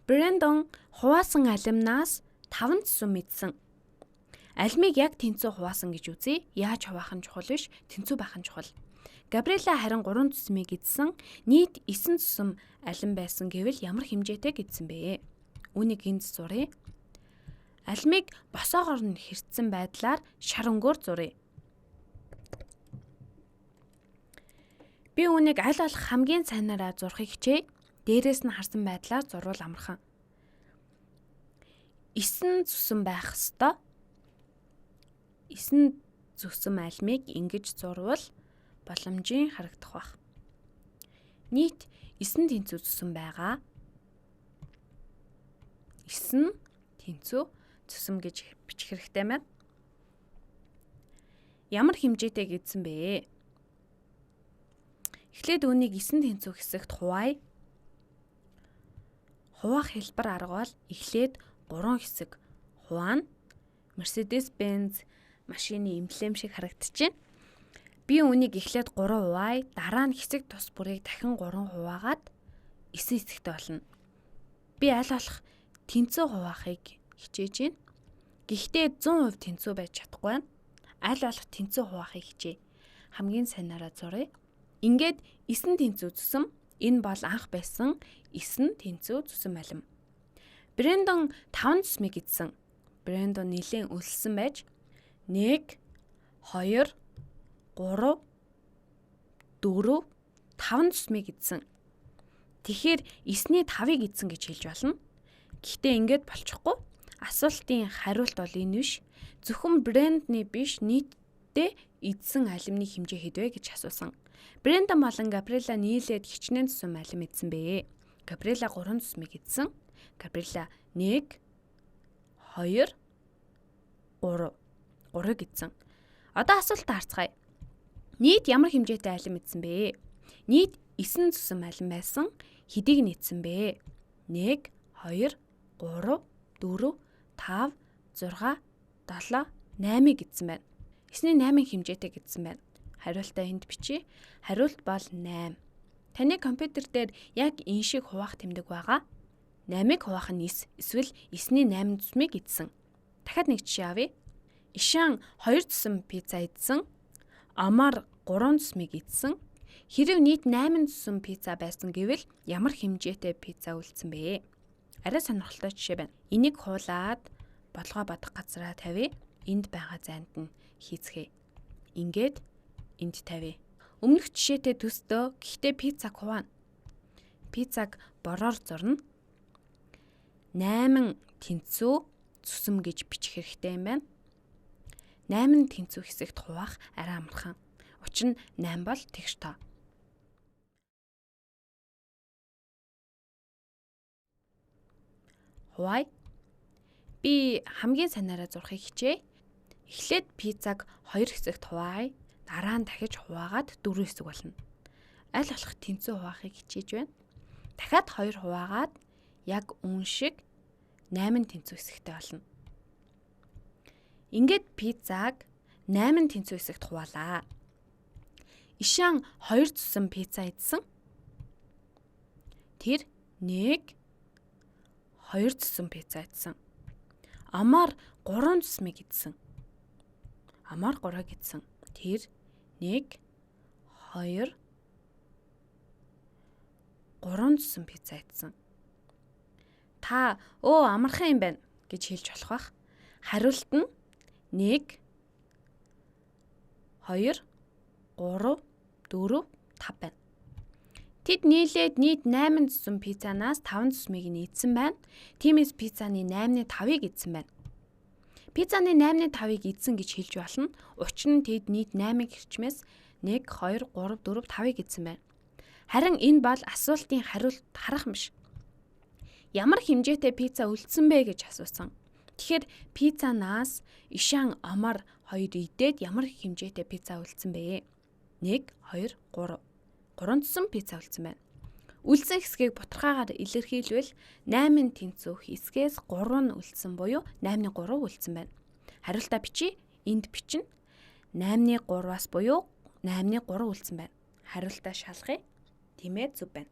Брэндон хуваасан алимнаас 5 цусам мэдсэн. Алимыг яг тэнцүү хуваасан гэж үзье. Яаж хуваах нь чухал биш, тэнцүү байх нь чухал. Габриэла харин 3 цусмыг эдсэн, нийт 9 цусам алим байсан гэвэл ямар хэмжээтэй гэдсэн бэ? Үүнийг энд зуръя. Алимыг босоогоор нь хэрцсэн байдлаар шар өнгөөр зуръя. Би үүнийг аль болох хамгийн сайнаараа зурхыг хичээе. Дээрээс нь харсан байдлаар зурвал амархан. 9 цусам байх ёстой. 9 цусам алимыг ингэж зурвал боломжийн харагдах байх. Нийт 9 тэнцүү цусам байгаа. 9 тэнцүү цусам гэж бичих хэрэгтэй байна. Ямар хэмжээтэй гэдсэн бэ? Эхлээд үүнийг 9 тэнцүү хэсэгт хуваая. Хуваах хэлбэр арга бол эхлээд 3 хэсэг хуваана. Mercedes-Benz машины эмблем шиг харагдчихэв. Би үүнийг эхлээд 3 хуваая, дараа нь хэсэг тус бүрийг дахин 3 хуваагаад 9 хэсэгтэй болно. Би аль болох тэнцүү хуваахыг хичээж байна. Гэхдээ 100% тэнцүү байж чадахгүй байна. Аль болох тэнцүү хуваахыг хичээе. Хамгийн сайнаараа зуръя. Ингээд 9 тэнцүү цусам, энэ бол анх байсан 9 тэнцүү цусам алим. Брэндон 5 цусмыг эдсэн. Брэндон нэлээд өлссөн байж 1 2 3 4 5 цусмыг эдсэн. Тэгэхээр 9-ний 5-ыг эдсэн гэж хэлж болно. Гэхдээ ингэж болчихгүй. Асуултын хариулт бол энэ биш. Зөвхөн брэндний биш, нийтдээ эдсэн алимны хэмжээ хэд вэ гэж асуусан. Брэндон болон Габриэла нийлээд хичнээн цусам алим эдсэн бэ. Габриэла 3 цусмыг эдсэн. Габриэла 1 2 3-ыг эдсэн. Одоо асуултаа харцгаая. Нийт ямар хэмжээтэй алим эдсэн бэ? Нийт 9 цусам алим байсан. Хэдийг нь эдсэн бэ? 1 2 3 4 5 6 7 8-ыг эдсэн байна. 9-ний 8-ын хэмжээтэй гэдсэн байна. Хариултаа энд бичиж. Хариулт бол 8. Таны компьютер дээр яг энэ шиг хуваах тэмдэг байгаа. 8-ыг хуваах нь 9, эсвэл 9-ний 8 цусмыг эдсэн. Дахиад нэг жишээ авъя. Ишан 2 цусам пицца эдсэн. Амар 3 цусмыг эдсэн. Хэрэв нийт 8 цусам пицца байсан гэвэл ямар хэмжээтэй пицца үлдсэн бэ? Арай сонирхолтой жишээ байна. Энийг хуулаад бодлогоо бодох газараа тавья. Энд байгаа зайд нь хийцгээе. Ингээд энд тавья. Өмнөх жишээтэй төстөө, гэхдээ пиццаг хуваана. Пиццаг бороор зурна. 8 тэнцүү цусам гэж бичих хэрэгтэй юм байна. 8 тэнцүү хэсэгт хуваах арай амархан. Учир нь 8 бол тэгш тоо. Хувай. Би хамгийн санаараа зурхыг хичээе. Эхлээд пиццаг 2 хэсэгт хуваая. Дараа нь дахиж хуваагаад 4 хэсэг болно. Аль болох тэнцүү хуваахыг хичээж байна. Дахиад 2 хуваагаад яг үн шиг 8 тэнцүү хэсэгтэй болно. Ингээд пиццаг 8 тэнцүү хэсэгт хуваалаа. Ишан 2 цусам пицца идсэн. Тэр 1 2 цусам пицца идсэн. Амар 3 цусмыг идсэн. Амар 3-ыг идсэн. Тэр 1 2 3 цусам пицца идсэн. Та амархан юм байна гэж хэлж болох бах. Хариулт нь 1 2 3 4 5 байна. Тэд нийлээд нийт 8 цусам пиццанаас 5 цусмыг нь идсэн байна. Тиймээс пиццаны 8-ны 5-ыг идсэн байна. Пиццаны 8-ны 5-ыг идсэн гэж хэлж болно. Учир нь тэд нийт 8-ыг хэрчмээс 1 2 3 4 5-ыг идсэн байна. Харин энэ бол асуултын хариулт харах биш. Ямар хэмжээтэй пицца үлдсэн бэ гэж асуусан. Тэгэхээр пиццанаас Ишан Амар 2 идээд ямар хэмжээтэй пицца үлдсэн бэ? 1 2 3 3 цусам пицца үлдсэн байна. Үлдсэн хэсгийг бутархаагаар илэрхийлвэл 8 тэнцүү хэсгээс 3 нь үлдсэн буюу 8-ны 3 үлдсэн байна. Хариултаа бичиж энд бичнэ. 8-ны 3-аас буюу 8-ны 3 үлдсэн байна. Хариултаа шалгая. Тиймээ зөв байна.